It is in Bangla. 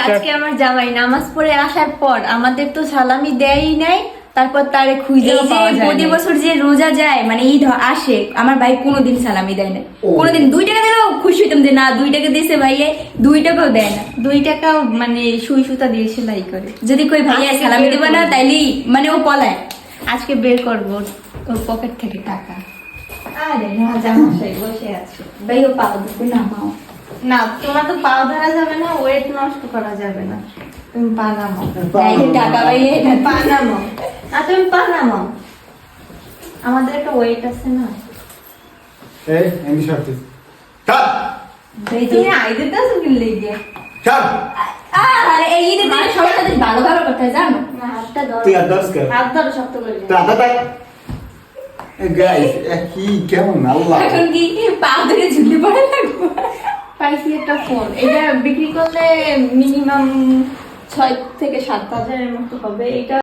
আজকে আমার জামাই নামাজ পড়ে আসার পর আমাদের তো সালামি দেয়ই নাই, তারপর তারে খুঁজে এই যে প্রতি বছর যে রোজা যায় মানে ঈদ আসে, আমার ভাই কোনোদিন সালামি দেয় না, কোনোদিন 2 টাকা দিলেও খুশি হইতাম যে না 2 টাকা দিয়েছে ভাইয়ে, 2 টাকাও দেয় না। 2 টাকাও মানে সুই সুতা দিয়ে সেলাই করে। যদি কই ভাইয়া সালামি দিবা না তাইলে মানে ও পলায়। আজকে বের করবো ওর পকেট থেকে টাকা। আরে না, জামাই বসে আছে। ভাই ও পাও দিতে না মাও। না, তোমার তো পাও ধরা যাবে না, ওয়েট নষ্ট করা যাবে না। তুমি পা নামাও। এই যে টাকা ভাইয়ে পা নামাও। না, তুমি পা নামাও। আমাদের একটা ওয়েট আছে না। এই এমনি সত্যি কাট তুমি আইতে দাও কি লেগে? কাট আরে এই ঈদের দিনে সবার সাথে ভালো ভালো কথা জানো। না, হাতটা ধরো। তুই আর দশ কর হাত ধরো শক্ত করে। দাদা গাইস কি কেমন আল্লাহ এখন কি পা ধরে ঝুলে পড়ে থাকবো? পাইছি একটা ফোন, এটা বিক্রি করলে মিনিমাম 6 থেকে 7 হাজারের মতো হবে। এটা